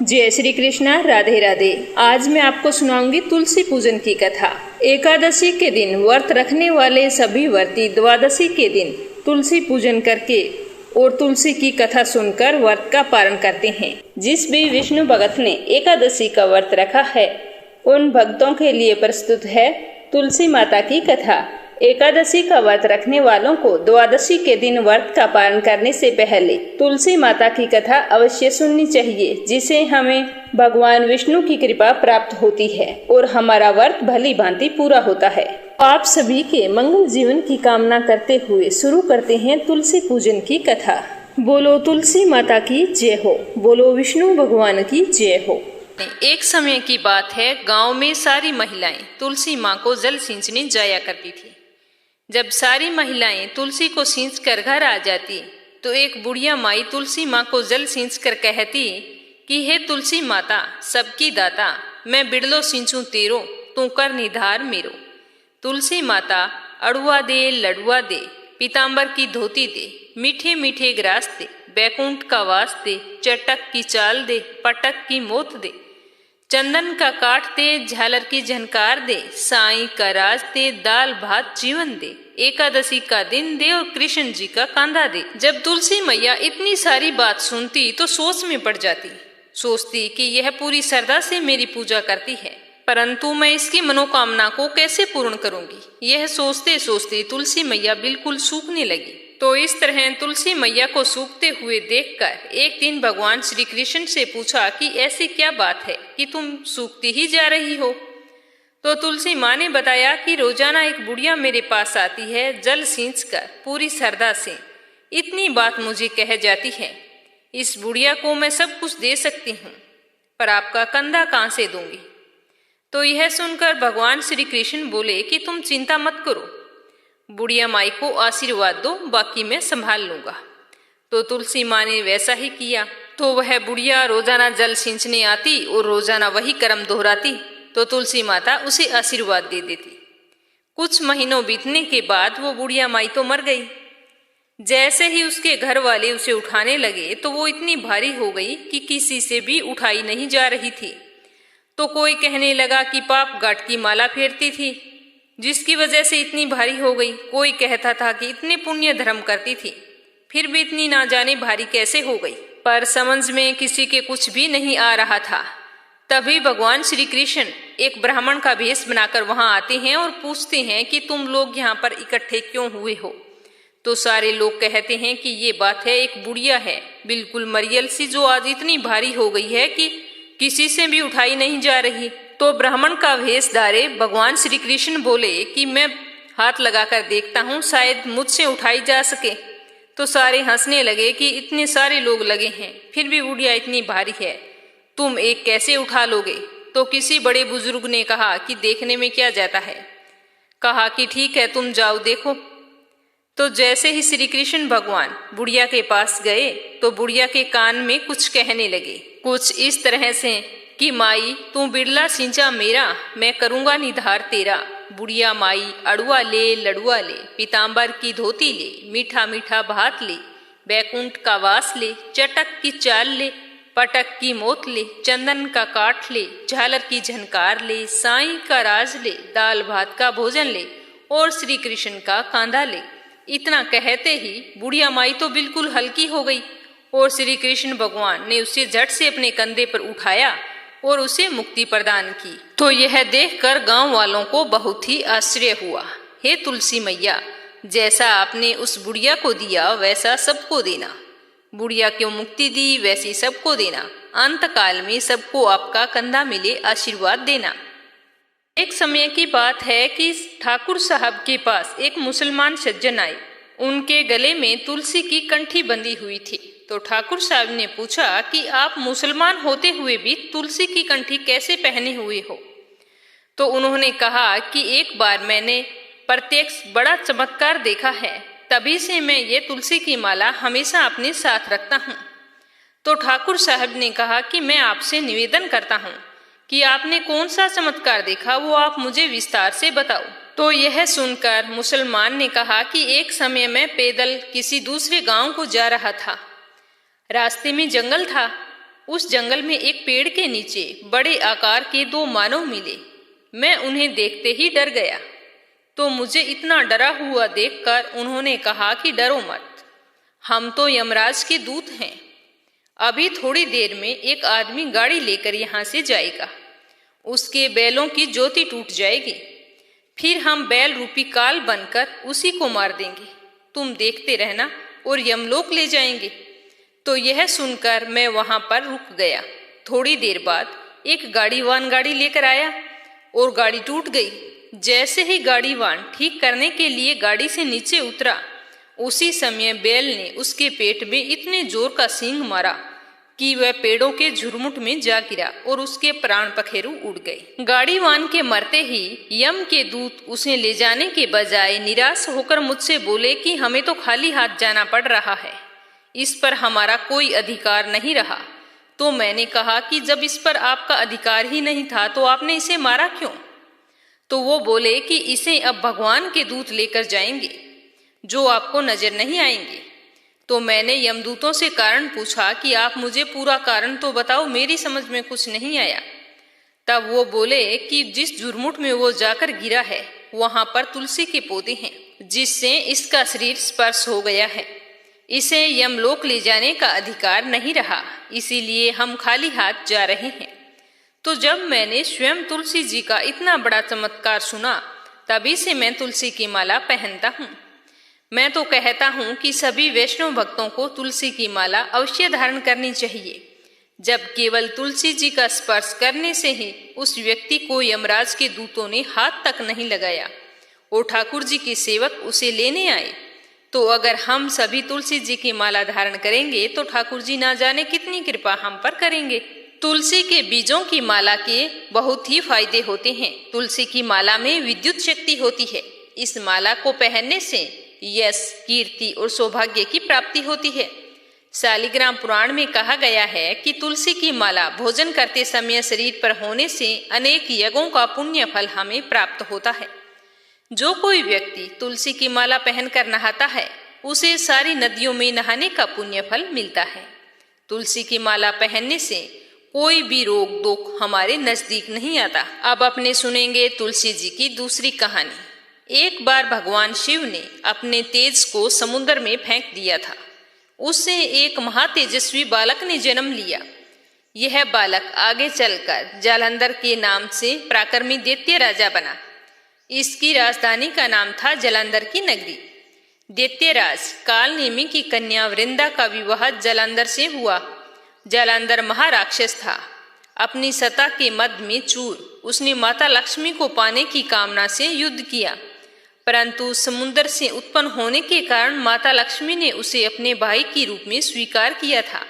जय श्री कृष्णा, राधे राधे। आज मैं आपको सुनाऊंगी तुलसी पूजन की कथा। एकादशी के दिन व्रत रखने वाले सभी व्रती द्वादशी के दिन तुलसी पूजन करके और तुलसी की कथा सुनकर व्रत का पारण करते हैं। जिस भी विष्णु भगत ने एकादशी का व्रत रखा है उन भक्तों के लिए प्रस्तुत है तुलसी माता की कथा। एकादशी का व्रत रखने वालों को द्वादशी के दिन व्रत का पारण करने से पहले तुलसी माता की कथा अवश्य सुननी चाहिए, जिसे हमें भगवान विष्णु की कृपा प्राप्त होती है और हमारा व्रत भली भांति पूरा होता है। आप सभी के मंगल जीवन की कामना करते हुए शुरू करते हैं तुलसी पूजन की कथा। बोलो तुलसी माता की जय हो, बोलो विष्णु भगवान की जय हो। एक समय की बात है, गांव में सारी महिलाएं तुलसी माँ को जल सींचने जाया करती थी। जब सारी महिलाएं तुलसी को सींच कर घर आ जाती तो एक बुढ़िया माई तुलसी माँ को जल सींच कर कहती कि हे तुलसी माता, सबकी दाता, मैं बिड़लो सींचूं तेरो, तू कर निधार मेरो। तुलसी माता अड़ुआ दे, लडुआ दे, पीताम्बर की धोती दे, मीठे मीठे ग्रास दे, बैकुंठ का वास दे, चटक की चाल दे, पटक की मोत दे, चंदन का काट दे, झालर की झनकार दे, साईं का राज दे, दाल भात जीवन दे, एकादशी का दिन दे और कृष्ण जी का कांधा दे। जब तुलसी मैया इतनी सारी बात सुनती तो सोच में पड़ जाती। सोचती कि यह पूरी श्रद्धा से मेरी पूजा करती है, परंतु मैं इसकी मनोकामना को कैसे पूर्ण करूंगी। यह सोचते सोचते तुलसी मैया बिल्कुल सूखने लगी। तो इस तरह तुलसी मैया को सूखते हुए देखकर एक दिन भगवान श्री कृष्ण से पूछा कि ऐसी क्या बात है कि तुम सूखती ही जा रही हो। तो तुलसी माँ ने बताया कि रोजाना एक बुढ़िया मेरे पास आती है, जल सींचकर पूरी श्रद्धा से इतनी बात मुझे कह जाती है, इस बुढ़िया को मैं सब कुछ दे सकती हूँ, पर आपका कंधा कहाँ से दूंगी। तो यह सुनकर भगवान श्री कृष्ण बोले कि तुम चिंता मत करो, बुढ़िया माई को आशीर्वाद दो, बाकी मैं संभाल लूंगा। तो तुलसी माँ ने वैसा ही किया। तो वह बुढ़िया रोजाना जल सींचने आती और रोजाना वही कर्म दोहराती तो तुलसी माता उसे आशीर्वाद दे देती। कुछ महीनों बीतने के बाद वो बुढ़िया माई तो मर गई। जैसे ही उसके घर वाले उसे उठाने लगे तो वो इतनी भारी हो गई कि किसी से भी उठाई नहीं जा रही थी। तो कोई कहने लगा कि पाप गांठ की माला फेरती थी, जिसकी वजह से इतनी भारी हो गई। कोई कहता था कि इतने पुण्य धर्म करती थी, फिर भी इतनी ना जाने भारी कैसे हो गई। पर समझ में किसी के कुछ भी नहीं आ रहा था। तभी भगवान श्री कृष्ण एक ब्राह्मण का भेष बनाकर वहां आते हैं और पूछते हैं कि तुम लोग यहाँ पर इकट्ठे क्यों हुए हो। तो सारे लोग कहते हैं कि ये बात है, एक बुढ़िया है बिल्कुल मरियल सी, जो आज इतनी भारी हो गई है कि किसी से भी उठाई नहीं जा रही। तो ब्राह्मण का भेष धारे भगवान श्री कृष्ण बोले कि मैं हाथ लगाकर देखता हूँ, शायद मुझसे उठाई जा सके। तो सारे हंसने लगे कि इतने सारे लोग लगे हैं, फिर भी बुढ़िया इतनी भारी है, तुम एक कैसे उठा लोगे। तो किसी बड़े बुजुर्ग ने कहा कि देखने में क्या जाता है। कहा कि ठीक है, तुम जाओ देखो। तो जैसे ही श्री कृष्ण भगवान बुढ़िया के पास गए तो बुढ़िया के कान में कुछ कहने लगे, कुछ इस तरह से कि माई तू बिड़ला सिंचा मेरा, मैं करूंगा निधार तेरा। बुढ़िया माई अड़ुआ ले, लडुआ ले, पीताम्बर की धोती ले, मीठा मीठा भात ले, बैकुंठ का वास ले, चटक की चाल ले, पटक की मोत ले, चंदन का काठ ले, झालर की झनकार ले, साईं का राज ले, दाल भात का भोजन ले और श्री कृष्ण का कांधा ले। इतना कहते ही बुढ़िया माई तो बिल्कुल हल्की हो गई और श्री कृष्ण भगवान ने उसे झट से अपने कंधे पर उठाया और उसे मुक्ति प्रदान की। तो यह देखकर गांव वालों को बहुत ही आश्चर्य हुआ। हे तुलसी मैया, जैसा आपने उस बुढ़िया को दिया वैसा सबको देना। बुढ़िया क्यों मुक्ति दी वैसी सबको देना। अंत काल में सबको आपका कंधा मिले, आशीर्वाद देना। एक समय की बात है कि ठाकुर साहब के पास एक मुसलमान सज्जन आए। उनके गले में तुलसी की कंठी बंधी हुई थी। तो ठाकुर साहब ने पूछा कि आप मुसलमान होते हुए भी तुलसी की कंठी कैसे पहने हुए हो। तो उन्होंने कहा कि एक बार मैंने प्रत्यक्ष बड़ा चमत्कार देखा है, तभी से मैं ये तुलसी की माला हमेशा अपने साथ रखता हूँ। तो ठाकुर साहब ने कहा कि मैं आपसे निवेदन करता हूँ कि आपने कौन सा चमत्कार देखा, वो आप मुझे विस्तार से बताओ। तो यह सुनकर मुसलमान ने कहा कि एक समय मैं पैदल किसी दूसरे गांव को जा रहा था। रास्ते में जंगल था उस जंगल में एक पेड़ के नीचे बड़े आकार के 2 मानव मिले। मैं उन्हें देखते ही डर गया। तो मुझे इतना डरा हुआ देखकर उन्होंने कहा कि डरो मत, हम तो यमराज के दूत हैं। अभी थोड़ी देर में एक आदमी गाड़ी लेकर यहाँ से जाएगा, उसके बैलों की ज्योति टूट जाएगी, फिर हम बैल रूपी काल बनकर उसी को मार देंगे। तुम देखते रहना और यमलोक ले जाएंगे। तो यह सुनकर मैं वहां पर रुक गया। थोड़ी देर बाद एक गाड़ीवान गाड़ी लेकर आया और गाड़ी टूट गई। जैसे ही गाड़ीवान ठीक करने के लिए गाड़ी से नीचे उतरा, उसी समय बैल ने उसके पेट में इतने जोर का सींग मारा कि वह पेड़ों के झुरमुट में जा गिरा और उसके प्राण पखेरु उड़ गए। गाड़ीवान के मरते ही यम के दूत उसे ले जाने के बजाय निराश होकर मुझसे बोले कि हमें तो खाली हाथ जाना पड़ रहा है, इस पर हमारा कोई अधिकार नहीं रहा। तो मैंने कहा कि जब इस पर आपका अधिकार ही नहीं था तो आपने इसे मारा क्यों? तो वो बोले कि इसे अब भगवान के दूत लेकर जाएंगे जो आपको नजर नहीं आएंगे। तो मैंने यमदूतों से कारण पूछा कि आप मुझे पूरा कारण तो बताओ, मेरी समझ में कुछ नहीं आया। तब वो बोले कि जिस झुरमुट में वो जाकर गिरा है वहां पर तुलसी के पौधे हैं, जिससे इसका शरीर स्पर्श हो गया है। इसे यमलोक ले जाने का अधिकार नहीं रहा, इसीलिए हम खाली हाथ जा रहे हैं। तो जब मैंने स्वयं तुलसी जी का इतना बड़ा चमत्कार सुना, तभी से मैं तुलसी की माला पहनता हूँ। मैं तो कहता हूँ कि सभी वैष्णव भक्तों को तुलसी की माला अवश्य धारण करनी चाहिए। जब केवल तुलसी जी का स्पर्श करने से ही उस व्यक्ति को यमराज के दूतों ने हाथ तक नहीं लगाया और ठाकुर जी के सेवक उसे लेने आए, तो अगर हम सभी तुलसी जी की माला धारण करेंगे तो ठाकुर जी ना जाने कितनी कृपा हम पर करेंगे। तुलसी के बीजों की माला के बहुत ही फायदे होते हैं। तुलसी की माला में विद्युत शक्ति होती है। इस माला को पहनने से यश, कीर्ति और सौभाग्य की प्राप्ति होती है। शालिग्राम पुराण में कहा गया है कि तुलसी की माला भोजन करते समय शरीर पर होने से अनेक यज्ञों का पुण्य फल हमें प्राप्त होता है। जो कोई व्यक्ति तुलसी की माला पहनकर नहाता है, उसे सारी नदियों में नहाने का पुण्य फल मिलता है। तुलसी की माला पहनने से कोई भी रोग दुख हमारे नजदीक नहीं आता। अब अपने सुनेंगे तुलसी जी की दूसरी कहानी। एक बार भगवान शिव ने अपने तेज को समुद्र में फेंक दिया था। उससे एक महातेजस्वी बालक ने जन्म लिया। यह बालक आगे चलकर जालंधर के नाम से पराक्रमी दैत्य राजा बना। इसकी राजधानी का नाम था जालंधर की नगरी। दैत्यराज कालनेमी की कन्या वृंदा का विवाह जालंधर से हुआ। जालंधर महाराक्षस था। अपनी सत्ता के मद में चूर उसने माता लक्ष्मी को पाने की कामना से युद्ध किया, परंतु समुद्र से उत्पन्न होने के कारण माता लक्ष्मी ने उसे अपने भाई के रूप में स्वीकार किया था।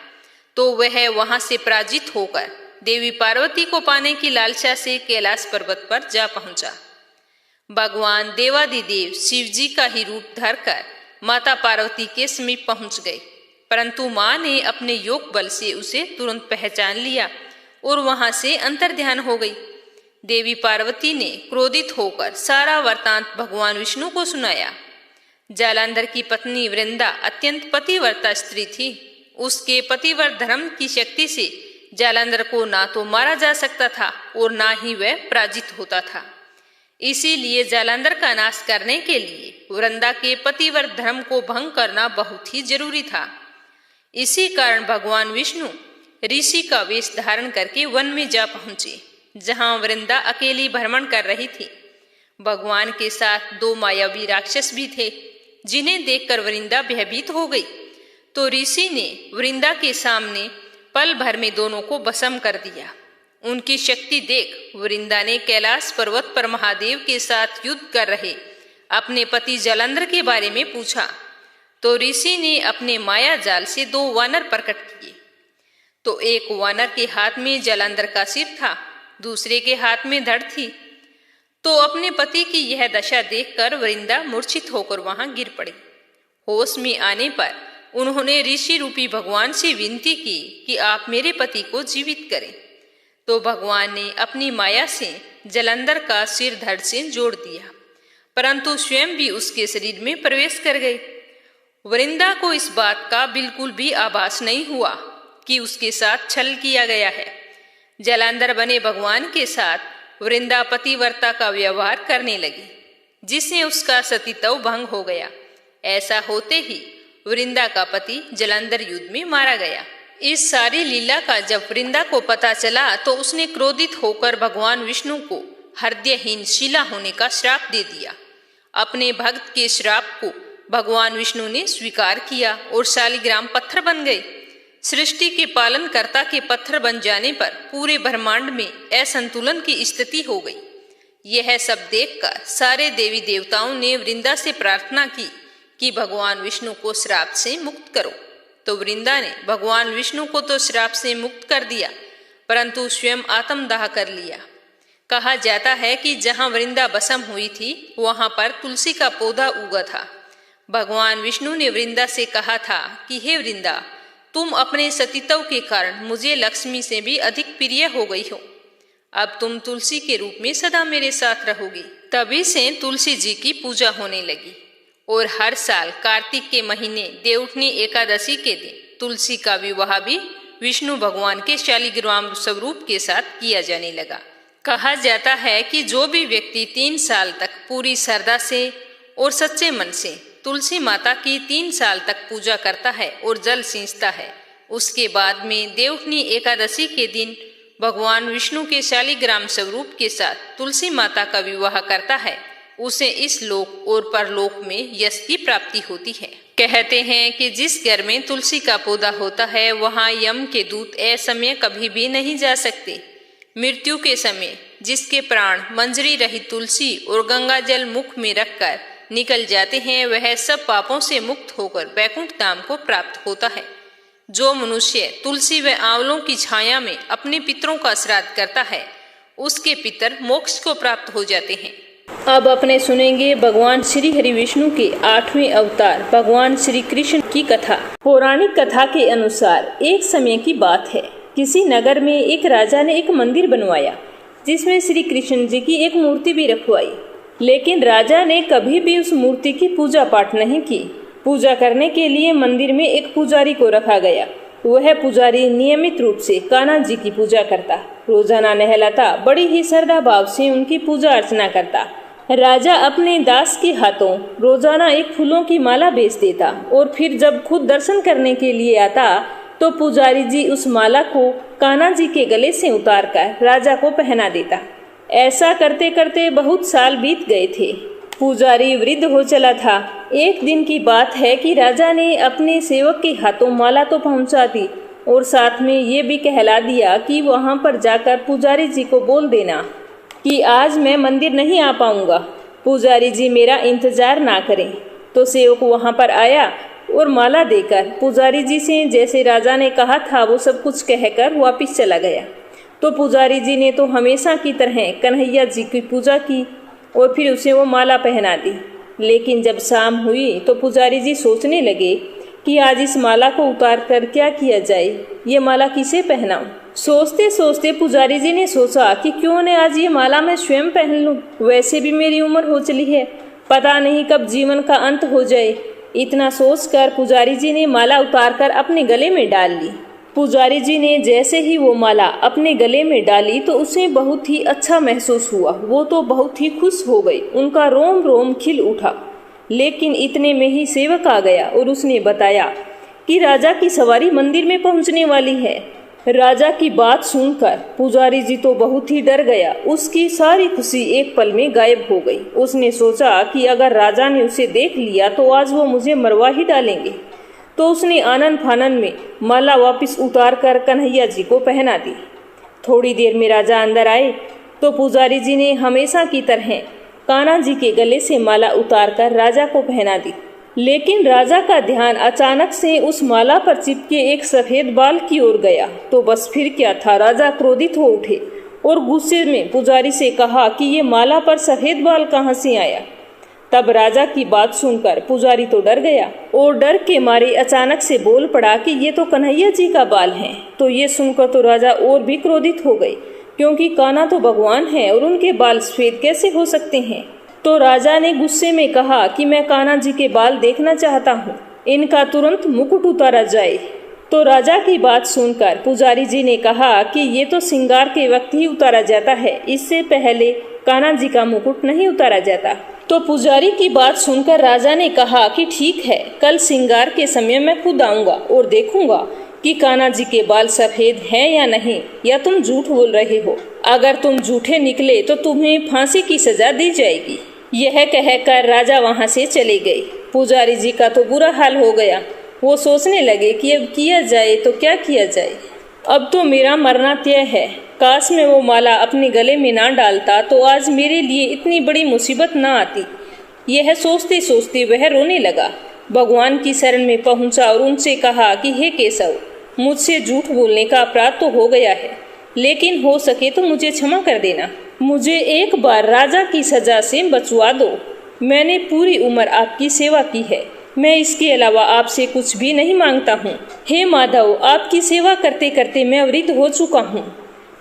तो वह वहां से पराजित होकर देवी पार्वती को पाने की लालसा से कैलाश पर्वत पर जा पहुंचा। भगवान देवादिदेव शिव जी का ही रूप धरकर माता पार्वती के समीप पहुंच गए, परंतु मां ने अपने योग बल से उसे तुरंत पहचान लिया और वहां से अंतर्ध्यान हो गई। देवी पार्वती ने क्रोधित होकर सारा वृत्तांत भगवान विष्णु को सुनाया। जालंधर की पत्नी वृंदा अत्यंत पतिव्रता स्त्री थी। उसके पतिव्रत धर्म की शक्ति से जालंधर को ना तो मारा जा सकता था और ना ही वह पराजित होता था। इसीलिए जालंधर का नाश करने के लिए वृंदा के पतिव्रत धर्म को भंग करना बहुत ही जरूरी था। इसी कारण भगवान विष्णु ऋषि का वेश धारण करके वन में जा पहुंचे, जहां वृंदा अकेली भ्रमण कर रही थी। भगवान के साथ 2 मायावी राक्षस भी थे, जिन्हें देखकर वृंदा भयभीत हो गई। तो ऋषि ने वृंदा के सामने पल भर में दोनों को भस्म कर दिया। उनकी शक्ति देख वृंदा ने कैलाश पर्वत पर महादेव के साथ युद्ध कर रहे अपने पति जालंधर के बारे में पूछा। तो ऋषि ने अपने माया जाल से 2 वानर प्रकट किए। तो एक वानर के हाथ में जालंधर का सिर था, दूसरे के हाथ में धड़ थी। तो अपने पति की यह दशा देखकर वृंदा मूर्छित होकर वहां गिर पड़ी। होश में आने पर उन्होंने ऋषि रूपी भगवान से विनती की कि आप मेरे पति को जीवित करें। तो भगवान ने अपनी माया से जालंधर का सिर धड़ से जोड़ दिया, परंतु स्वयं भी उसके शरीर में प्रवेश कर गए। वृंदा को इस बात का बिल्कुल भी आभास नहीं हुआ। कि उसके साथ छल किया गया है। जलांधर बने भगवान के साथ वृंदा पतिव्रता का व्यवहार करने लगी, जिससे उसका सतीत्व भंग हो गया। ऐसा होते ही वृंदा का पति जलांधर युद्ध में मारा गया। इस सारी लीला का जब वृंदा को पता चला तो उसने क्रोधित होकर भगवान विष्णु को हृदयहीन शिला होने का श्राप दे दिया। अपने भक्त के श्राप को भगवान विष्णु ने स्वीकार किया और शालिग्राम पत्थर बन गए। सृष्टि के पालनकर्ता के पत्थर बन जाने पर पूरे ब्रह्मांड में असंतुलन की स्थिति हो गई। यह सब देखकर सारे देवी देवताओं ने वृंदा से प्रार्थना की कि भगवान विष्णु को श्राप से मुक्त करो। तो वृंदा ने भगवान विष्णु को तो श्राप से मुक्त कर दिया, परंतु स्वयं आत्मदाह कर लिया। कहा जाता है कि जहां वृंदा भस्म हुई थी वहां पर तुलसी का पौधा उगा था। भगवान विष्णु ने वृंदा से कहा था कि हे वृंदा, तुम अपने सतीत्व के कारण मुझे लक्ष्मी से भी अधिक प्रिय हो गई हो। अब तुम तुलसी के रूप में सदा मेरे साथ रहोगी। तभी से तुलसी जी की पूजा होने लगी और हर साल कार्तिक के महीने देवउठनी एकादशी के दिन तुलसी का विवाह भी विष्णु भगवान के शालिग्राम स्वरूप के साथ किया जाने लगा। कहा जाता है कि जो भी व्यक्ति 3 साल तक पूरी श्रद्धा से और सच्चे मन से तुलसी माता की 3 साल तक पूजा करता है और जल सींचता है, उसके बाद में देवउठनी एकादशी के दिन भगवान विष्णु के शालिग्राम स्वरूप के साथ तुलसी माता का विवाह करता है, उसे इस लोक और परलोक में यश की प्राप्ति होती है। कहते हैं कि जिस घर में तुलसी का पौधा होता है वहां यम के दूत असमय कभी भी नहीं जा सकते। मृत्यु के समय जिसके प्राण मंजरी रहित तुलसी और गंगा जल मुख में रखकर निकल जाते हैं, वह सब पापों से मुक्त होकर वैकुंठ धाम को प्राप्त होता है। जो मनुष्य तुलसी व आंवलों की छाया में अपने पितरों का श्राद्ध करता है, उसके पितर मोक्ष को प्राप्त हो जाते हैं। अब अपने सुनेंगे भगवान श्री हरि विष्णु के 8वें अवतार भगवान श्री कृष्ण की कथा। पौराणिक कथा के अनुसार एक समय की बात है, किसी नगर में एक राजा ने एक मंदिर बनवाया जिसमें श्री कृष्ण जी की एक मूर्ति भी रखवाई। लेकिन राजा ने कभी भी उस मूर्ति की पूजा पाठ नहीं की। पूजा करने के लिए मंदिर में एक पुजारी को रखा गया। वह पुजारी नियमित रूप से कान्हा जी की पूजा करता, रोजाना नहलाता, बड़ी ही श्रद्धा भाव से उनकी पूजा अर्चना करता। राजा अपने दास के हाथों रोजाना एक फूलों की माला बेच देता और फिर जब खुद दर्शन करने के लिए आता तो पुजारी जी उस माला को कान्हा जी के गले से उतारकर राजा को पहना देता। ऐसा करते करते बहुत साल बीत गए थे। पुजारी वृद्ध हो चला था। एक दिन की बात है कि राजा ने अपने सेवक के हाथों माला तो पहुंचा दी और साथ में ये भी कहला दिया कि वहां पर जाकर पुजारी जी को बोल देना कि आज मैं मंदिर नहीं आ पाऊंगा, पुजारी जी मेरा इंतजार ना करें। तो सेवक वहां पर आया और माला देकर पुजारी जी से जैसे राजा ने कहा था वो सब कुछ कहकर वापस चला गया। तो पुजारी जी ने तो हमेशा की तरह कन्हैया जी की पूजा की और फिर उसे वो माला पहना दी। लेकिन जब शाम हुई तो पुजारी जी सोचने लगे कि आज इस माला को उतार कर क्या किया जाए, ये माला किसे पहनाऊं। सोचते सोचते पुजारी जी ने सोचा कि क्यों न आज ये माला मैं स्वयं पहन लूं। वैसे भी मेरी उम्र हो चली है, पता नहीं कब जीवन का अंत हो जाए। इतना सोचकर पुजारी जी ने माला उतारकर अपने गले में डाल ली। पुजारी जी ने जैसे ही वो माला अपने गले में डाली तो उसे बहुत ही अच्छा महसूस हुआ। वो तो बहुत ही खुश हो गई, उनका रोम रोम खिल उठा। लेकिन इतने में ही सेवक आ गया और उसने बताया कि राजा की सवारी मंदिर में पहुंचने वाली है। राजा की बात सुनकर पुजारी जी तो बहुत ही डर गया। उसकी सारी खुशी एक पल में गायब हो गई। उसने सोचा कि अगर राजा ने उसे देख लिया तो आज वो मुझे मरवा ही डालेंगे। तो उसने आनन फानन में माला वापस उतार कर कन्हैया जी को पहना दी। थोड़ी देर में राजा अंदर आए तो पुजारी जी ने हमेशा की तरह कान्हा जी के गले से माला उतारकर राजा को पहना दी। लेकिन राजा का ध्यान अचानक से उस माला पर चिपके एक सफेद बाल की ओर गया। तो बस फिर क्या था, राजा क्रोधित हो उठे और गुस्से में पुजारी से कहा कि ये माला पर सफेद बाल कहाँ से आया। तब राजा की बात सुनकर पुजारी तो डर गया और डर के मारे अचानक से बोल पड़ा कि ये तो कन्हैया जी का बाल है। तो ये सुनकर तो राजा और भी क्रोधित हो गए, क्योंकि कान्हा तो भगवान है और उनके बाल सफेद कैसे हो सकते हैं। तो राजा ने गुस्से में कहा कि मैं कान्हा जी के बाल देखना चाहता हूँ, इनका तुरंत मुकुट उतारा जाए। तो राजा की बात सुनकर पुजारी जी ने कहा कि ये तो श्रृंगार के वक्त ही उतारा जाता है, इससे पहले कान्हा जी का मुकुट नहीं उतारा जाता। तो पुजारी की बात सुनकर राजा ने कहा कि ठीक है, कल श्रृंगार के समय मैं खुद आऊंगा और देखूंगा कि कान्हा जी के बाल सफेद हैं या नहीं, या तुम झूठ बोल रहे हो। अगर तुम झूठे निकले तो तुम्हें फांसी की सजा दी जाएगी। यह कहकर राजा वहां से चले गए। पुजारी जी का तो बुरा हाल हो गया। वो सोचने लगे कि अब किया जाए तो क्या किया जाए, अब तो मेरा मरना तय है। काश मैं वो माला अपने गले में ना डालता तो आज मेरे लिए इतनी बड़ी मुसीबत ना आती। यह सोचते सोचते वह रोने लगा। भगवान की शरण में पहुंचा और उनसे कहा कि हे केशव, मुझसे झूठ बोलने का अपराध तो हो गया है, लेकिन हो सके तो मुझे क्षमा कर देना। मुझे एक बार राजा की सजा से बचवा दो। मैंने पूरी उम्र आपकी सेवा की है, मैं इसके अलावा आपसे कुछ भी नहीं मांगता हूँ। हे माधव, आपकी सेवा करते करते मैं वृद्ध हो चुका हूँ,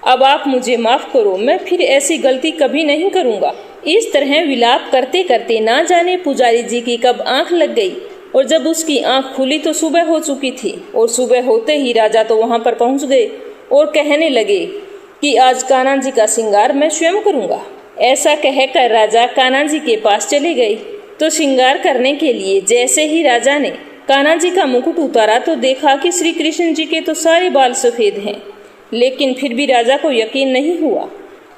अब आप मुझे माफ करो, मैं फिर ऐसी गलती कभी नहीं करूँगा। इस तरह विलाप करते करते ना जाने पुजारी जी की कब आंख लग गई, और जब उसकी आंख खुली तो सुबह हो चुकी थी। और सुबह होते ही राजा तो वहां पर पहुंच गए और कहने लगे कि आज कान्हा जी का श्रृंगार मैं स्वयं करूंगा। ऐसा कहकर राजा कान्हा जी के पास चले गए। तो श्रृंगार करने के लिए जैसे ही राजा ने कान्हा जी का मुकुट उतारा तो देखा कि श्री कृष्ण जी के तो सारे बाल सफेद हैं, लेकिन फिर भी राजा को यकीन नहीं हुआ।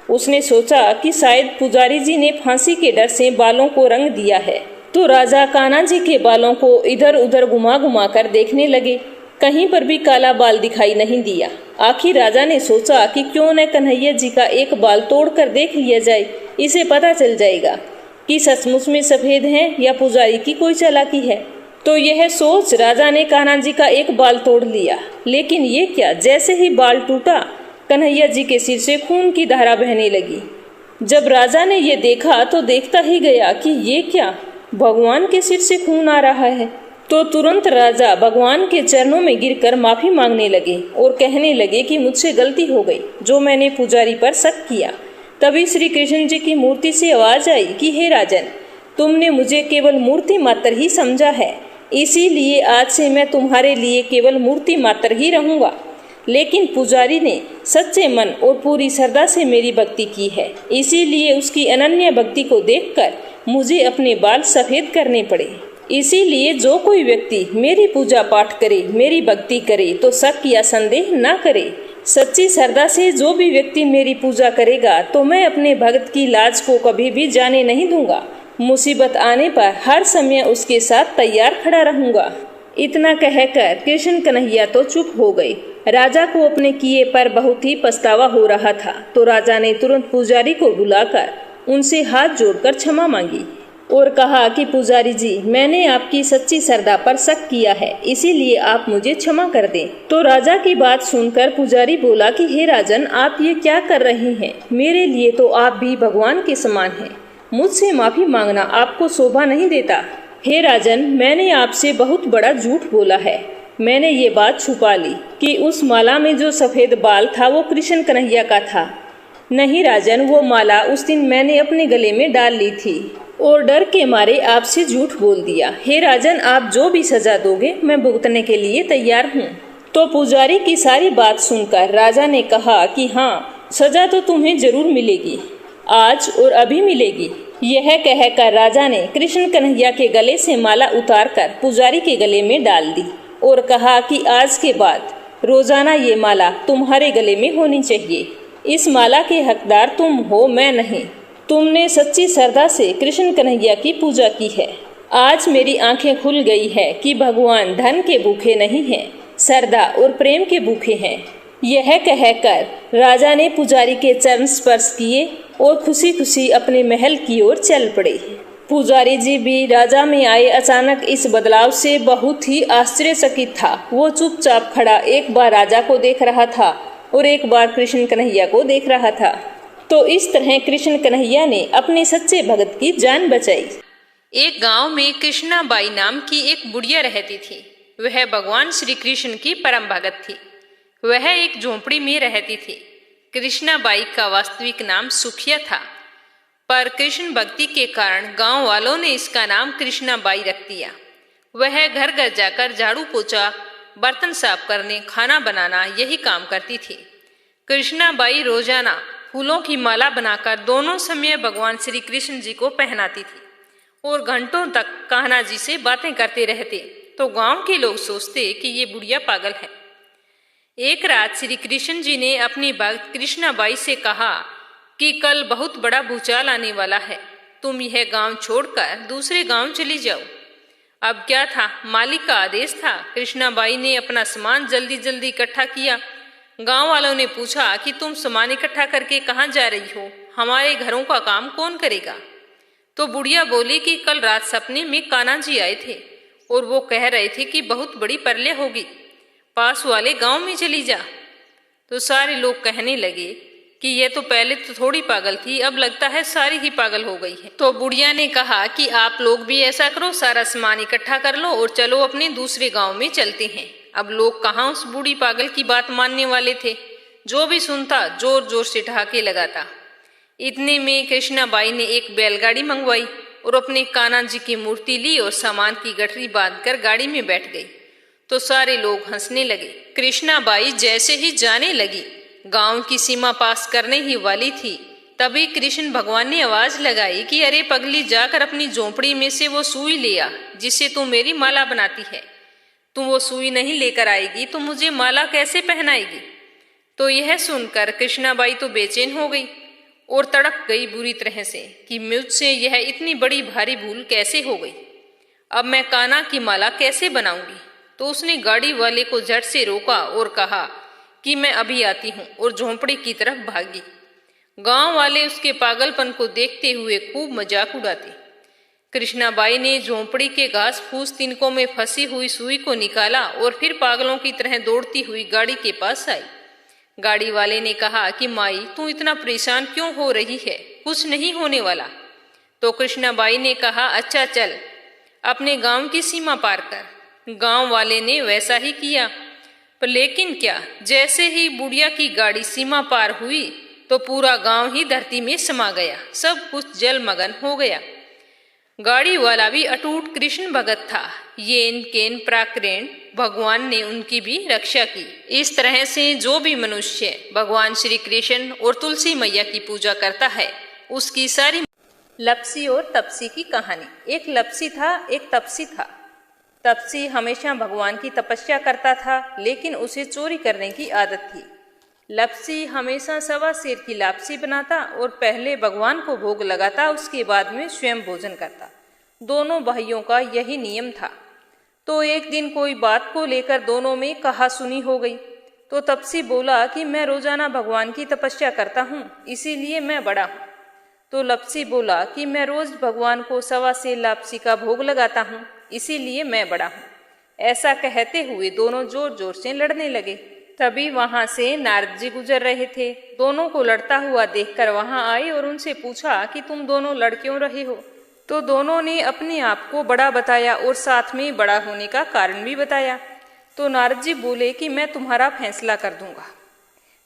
उसने सोचा कि शायद पुजारी जी ने फांसी के डर से बालों को रंग दिया है। तो राजा कान्हा जी के बालों को इधर उधर घुमा घुमा कर देखने लगे, कहीं पर भी काला बाल दिखाई नहीं दिया। आखिर राजा ने सोचा कि क्यों न कन्हैया जी का एक बाल तोड़कर देख लिया जाए, इसे पता चल जाएगा कि सचमुच में सफेद हैं या पुजारी की कोई चालाकी है। तो यह सोच राजा ने कान्हा जी का एक बाल तोड़ लिया, लेकिन ये क्या, जैसे ही बाल टूटा कन्हैया जी के सिर से खून की धारा बहने लगी। जब राजा ने ये देखा तो देखता ही गया कि ये क्या, भगवान के सिर से खून आ रहा है। तो तुरंत राजा भगवान के चरणों में गिरकर माफी मांगने लगे और कहने लगे कि मुझसे गलती हो गई, जो मैंने पुजारी पर शक किया। तभी श्री कृष्ण जी की मूर्ति से आवाज आई कि हे राजन, तुमने मुझे केवल मूर्ति मात्र ही समझा है, इसीलिए आज से मैं तुम्हारे लिए केवल मूर्ति मात्र ही रहूंगा। लेकिन पुजारी ने सच्चे मन और पूरी श्रद्धा से मेरी भक्ति की है, इसीलिए उसकी अनन्य भक्ति को देखकर मुझे अपने बाल सफेद करने पड़े। इसीलिए जो कोई व्यक्ति मेरी पूजा पाठ करे, मेरी भक्ति करे, तो शक या संदेह न करे। सच्ची श्रद्धा से जो भी व्यक्ति मेरी पूजा करेगा तो मैं अपने भक्त की लाज को कभी भी जाने नहीं दूंगा। मुसीबत आने पर हर समय उसके साथ तैयार खड़ा रहूंगा। इतना कहकर कृष्ण कन्हैया तो चुप हो गए। राजा को अपने किए पर बहुत ही पछतावा हो रहा था। तो राजा ने तुरंत पुजारी को बुलाकर उनसे हाथ जोड़कर क्षमा मांगी और कहा कि पुजारी जी, मैंने आपकी सच्ची श्रद्धा पर शक किया है, इसीलिए आप मुझे क्षमा कर दें। तो राजा की बात सुनकर पुजारी बोला कि हे राजन, आप ये क्या कर रहे हैं? मेरे लिए तो आप भी भगवान के समान हैं। मुझसे माफी मांगना आपको शोभा नहीं देता। हे राजन, मैंने आपसे बहुत बड़ा झूठ बोला है। मैंने ये बात छुपा ली कि उस माला में जो सफेद बाल था वो कृष्ण कन्हैया का था। नहीं राजन, वो माला उस दिन मैंने अपने गले में डाल ली थी और डर के मारे आपसे झूठ बोल दिया। हे राजन, आप जो भी सजा दोगे मैं भुगतने के लिए तैयार हूँ। तो पुजारी की सारी बात सुनकर राजा ने कहा कि हाँ, सजा तो तुम्हें जरूर मिलेगी, आज और अभी मिलेगी। यह कहकर राजा ने कृष्ण कन्हैया के गले से माला उतारकर पुजारी के गले में डाल दी और कहा कि आज के बाद रोजाना ये माला तुम्हारे गले में होनी चाहिए। इस माला के हकदार तुम हो, मैं नहीं। तुमने सच्ची श्रद्धा से कृष्ण कन्हैया की पूजा की है। आज मेरी आंखें खुल गई है कि भगवान धन के भूखे नहीं हैं, श्रद्धा और प्रेम के भूखे हैं। यह कहकर राजा ने पुजारी के चरण स्पर्श किए और खुशी खुशी अपने महल की ओर चल पड़े। पुजारी जी भी राजा में आए अचानक इस बदलाव से बहुत ही आश्चर्यचकित था। वो चुपचाप खड़ा एक बार राजा को देख रहा था और एक बार कृष्ण कन्हैया को देख रहा था। तो इस तरह कृष्ण कन्हैया ने अपने सच्चे भगत की जान बचाई। एक गांव में कृष्णाबाई नाम की एक बुढ़िया रहती थी। वह भगवान श्री कृष्ण की परम भगत थी। वह एक झोंपड़ी में रहती थी। कृष्णाबाई का वास्तविक नाम सुखिया था, पर कृष्ण भक्ति के कारण गांव वालों ने इसका नाम कृष्णाबाई रख दिया। वह घर घर जाकर झाड़ू पोछा बर्तन साफ करने, खाना बनाना यही काम करती थी। कृष्णाबाई रोजाना फूलों की माला बनाकर दोनों समय भगवान श्री कृष्ण जी को पहनाती थी और घंटों तक कान्हा जी से बातें करते रहते तो गांव के लोग सोचते कि ये बुढ़िया पागल है। एक रात श्री कृष्ण जी ने अपनी भक्त कृष्णाबाई से कहा कि कल बहुत बड़ा भूचाल आने वाला है, तुम यह गांव छोड़कर दूसरे गांव चली जाओ। अब क्या था, मालिक का आदेश था। कृष्णाबाई ने अपना सामान जल्दी जल्दी इकट्ठा किया। गांव वालों ने पूछा कि तुम सामान इकट्ठा करके कहाँ जा रही हो, हमारे घरों का काम कौन करेगा। तो बुढ़िया बोली कि कल रात सपने में कान्हा जी आए थे और वो कह रहे थे कि बहुत बड़ी प्रलय होगी, पास वाले गांव में चली जा। तो सारे लोग कहने लगे कि ये तो पहले तो थोड़ी पागल थी, अब लगता है सारी ही पागल हो गई है। तो बुढ़िया ने कहा कि आप लोग भी ऐसा करो, सारा सामान इकट्ठा कर लो और चलो अपने दूसरे गांव में चलते हैं। अब लोग कहाँ उस बूढ़ी पागल की बात मानने वाले थे, जो भी सुनता जोर जोर से ठहाके लगाता। इतने में कृष्णाबाई ने एक बैलगाड़ी मंगवाई और अपने कान्हा जी की मूर्ति ली और सामान की गठरी बांधकर गाड़ी में बैठ गई। तो सारे लोग हंसने लगे। कृष्णाबाई जैसे ही जाने लगी, गांव की सीमा पास करने ही वाली थी, तभी कृष्ण भगवान ने आवाज लगाई कि अरे पगली, जाकर अपनी झोंपड़ी में से वो सुई ले आ जिससे तू मेरी माला बनाती है। तुम वो सुई नहीं लेकर आएगी तो मुझे माला कैसे पहनाएगी। तो यह सुनकर कृष्णाबाई तो बेचैन हो गई और तड़प गई बुरी तरह से कि मुझसे यह इतनी बड़ी भारी भूल कैसे हो गई, अब मैं कान्हा की माला कैसे बनाऊंगी। तो उसने गाड़ी वाले को झट से रोका और कहा कि मैं अभी आती हूँ, और झोंपड़ी की तरफ भागी। गांव वाले उसके पागलपन को देखते हुए खूब मजाक उड़ाते। कृष्णाबाई ने झोंपड़ी के घास फूस तिनकों में फंसी हुई सुई को निकाला और फिर पागलों की तरह दौड़ती हुई गाड़ी के पास आई। गाड़ी वाले ने कहा कि माई, तू इतना परेशान क्यों हो रही है, कुछ नहीं होने वाला। तो कृष्णाबाई ने कहा अच्छा चल, अपने गांव की सीमा पार कर। गांव वाले ने वैसा ही किया, पर लेकिन क्या, जैसे ही बुढ़िया की गाड़ी सीमा पार हुई तो पूरा गांव ही धरती में समा गया, सब कुछ जलमग्न हो गया। गाड़ी वाला भी अटूट कृष्ण भगत था। येन केन प्राक्रेण, भगवान ने उनकी भी रक्षा की। इस तरह से जो भी मनुष्य भगवान श्री कृष्ण और तुलसी मैया की पूजा करता है, उसकी सारी। लपसी और तपसी की कहानी। एक लपसी था, एक तपसी था। तपसी हमेशा भगवान की तपस्या करता था, लेकिन उसे चोरी करने की आदत थी। लपसी हमेशा सवा सेर की लापसी बनाता और पहले भगवान को भोग लगाता, उसके बाद में स्वयं भोजन करता। दोनों भाइयों का यही नियम था। तो एक दिन कोई बात को लेकर दोनों में कहासुनी हो गई। तो तपसी बोला कि मैं रोजाना भगवान की तपस्या करता हूँ, इसीलिए मैं बड़ा हूँ। तो लपसी बोला कि मैं रोज भगवान को सवा सेर लापसी का भोग लगाता हूँ, इसीलिए मैं बड़ा हूँ। ऐसा कहते हुए दोनों जोर जोर से लड़ने लगे। तभी वहां से नारद जी गुजर रहे थे। दोनों को लड़ता हुआ देखकर वहां आए और उनसे पूछा कि तुम दोनों लड़ क्यों रहे हो। तो दोनों ने अपने आप को बड़ा बताया और साथ में बड़ा होने का कारण भी बताया। तो नारद जी बोले कि मैं तुम्हारा फैसला कर दूंगा,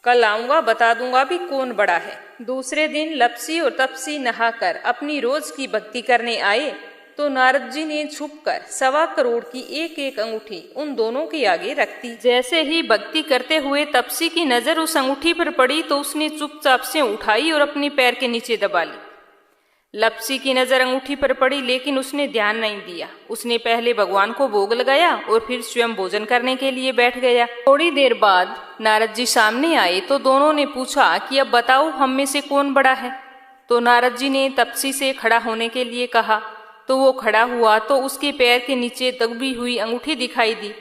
कल आऊंगा, बता दूंगा भी कौन बड़ा है। दूसरे दिन लपसी और तपसी नहाकर अपनी रोज की भक्ति करने आए। तो नारद जी ने छुपकर 1.25 करोड़ की एक एक अंगूठी उन दोनों के आगे रख दी। जैसे ही भक्ति करते हुए तपसी की नजर उस अंगूठी पर पड़ी तो उसने चुपचाप से उठाई और अपने पैर के नीचे दबा ली। लपसी की नजर अंगूठी पर पड़ी, लेकिन उसने ध्यान नहीं दिया। उसने पहले भगवान को भोग लगाया और फिर स्वयं भोजन करने के लिए बैठ गया। थोड़ी देर बाद नारद जी सामने आए तो दोनों ने पूछा कि अब बताओ हम में से कौन बड़ा है। तो नारद जी ने तपसी से खड़ा होने के लिए कहा। तो वो खड़ा हुआ तो उसके पैर के नीचे दबी हुई अंगूठी दिखाई दी।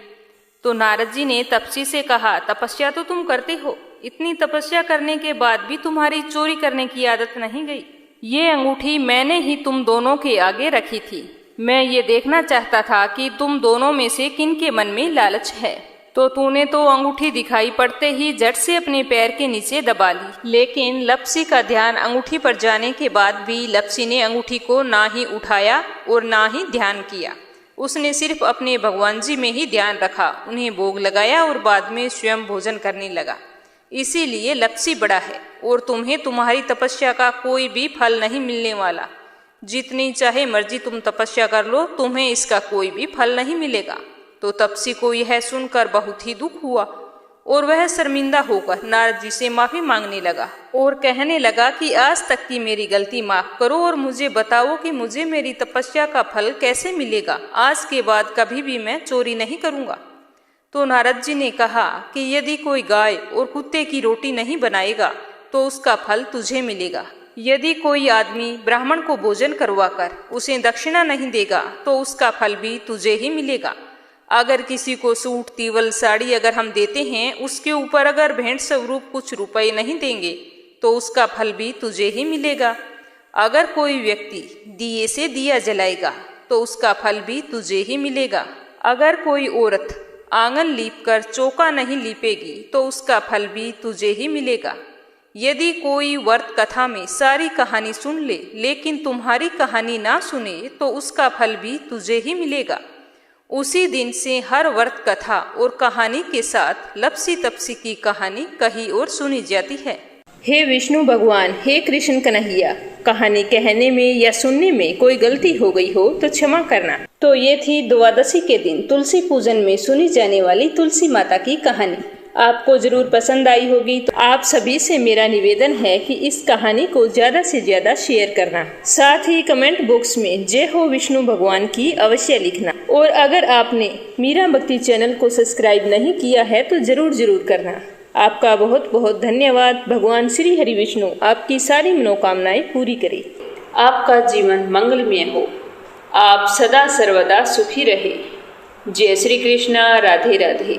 तो नारद जी ने तपसी से कहा, तपस्या तो तुम करते हो, इतनी तपस्या करने के बाद भी तुम्हारी चोरी करने की आदत नहीं गई। ये अंगूठी मैंने ही तुम दोनों के आगे रखी थी। मैं ये देखना चाहता था कि तुम दोनों में से किन के मन में लालच है। तो तूने तो अंगूठी दिखाई पड़ते ही झट से अपने पैर के नीचे दबा ली। लेकिन लपसी का ध्यान अंगूठी पर जाने के बाद भी लपसी ने अंगूठी को ना ही उठाया और ना ही ध्यान किया। उसने सिर्फ अपने भगवान जी में ही ध्यान रखा, उन्हें भोग लगाया और बाद में स्वयं भोजन करने लगा। इसीलिए लपसी बड़ा है और तुम्हें तुम्हारी तपस्या का कोई भी फल नहीं मिलने वाला। जितनी चाहे मर्जी तुम तपस्या कर लो, तुम्हें इसका कोई भी फल नहीं मिलेगा। तो तपसी को यह सुनकर बहुत ही दुख हुआ और वह शर्मिंदा होकर नारद जी से माफी मांगने लगा और कहने लगा कि आज तक की मेरी गलती माफ करो और मुझे बताओ कि मुझे मेरी तपस्या का फल कैसे मिलेगा। आज के बाद कभी भी मैं चोरी नहीं करूंगा। तो नारद जी ने कहा कि यदि कोई गाय और कुत्ते की रोटी नहीं बनाएगा तो उसका फल तुझे मिलेगा। यदि कोई आदमी ब्राह्मण को भोजन करवाकर उसे दक्षिणा नहीं देगा तो उसका फल भी तुझे ही मिलेगा। अगर किसी को सूट तीवल साड़ी अगर हम देते हैं, उसके ऊपर अगर भेंट स्वरूप कुछ रुपए नहीं देंगे तो उसका फल भी तुझे ही मिलेगा। अगर कोई व्यक्ति दिए से दिया जलाएगा तो उसका फल भी तुझे ही मिलेगा। अगर कोई औरत आंगन लीपकर चौका नहीं लीपेगी तो उसका फल भी तुझे ही मिलेगा। यदि कोई व्रत कथा में सारी कहानी सुन ले लेकिन तुम्हारी कहानी ना सुने तो उसका फल भी तुझे ही मिलेगा। उसी दिन से हर व्रत कथा और कहानी के साथ लपसी तपसी की कहानी कही और सुनी जाती है। हे विष्णु भगवान, हे कृष्ण कन्हैया, कहानी कहने में या सुनने में कोई गलती हो गई हो तो क्षमा करना। तो ये थी द्वादशी के दिन तुलसी पूजन में सुनी जाने वाली तुलसी माता की कहानी। आपको जरूर पसंद आई होगी। तो आप सभी से मेरा निवेदन है कि इस कहानी को ज्यादा से ज्यादा शेयर करना, साथ ही कमेंट बॉक्स में जय हो विष्णु भगवान की अवश्य लिखना। और अगर आपने मीरा भक्ति चैनल को सब्सक्राइब नहीं किया है तो जरूर करना। आपका बहुत बहुत धन्यवाद। भगवान श्री हरि विष्णु आपकी सारी मनोकामनाएं पूरी करे, आपका जीवन मंगलमय हो, आप सदा सर्वदा सुखी रहे। जय श्री कृष्णा। राधे राधे।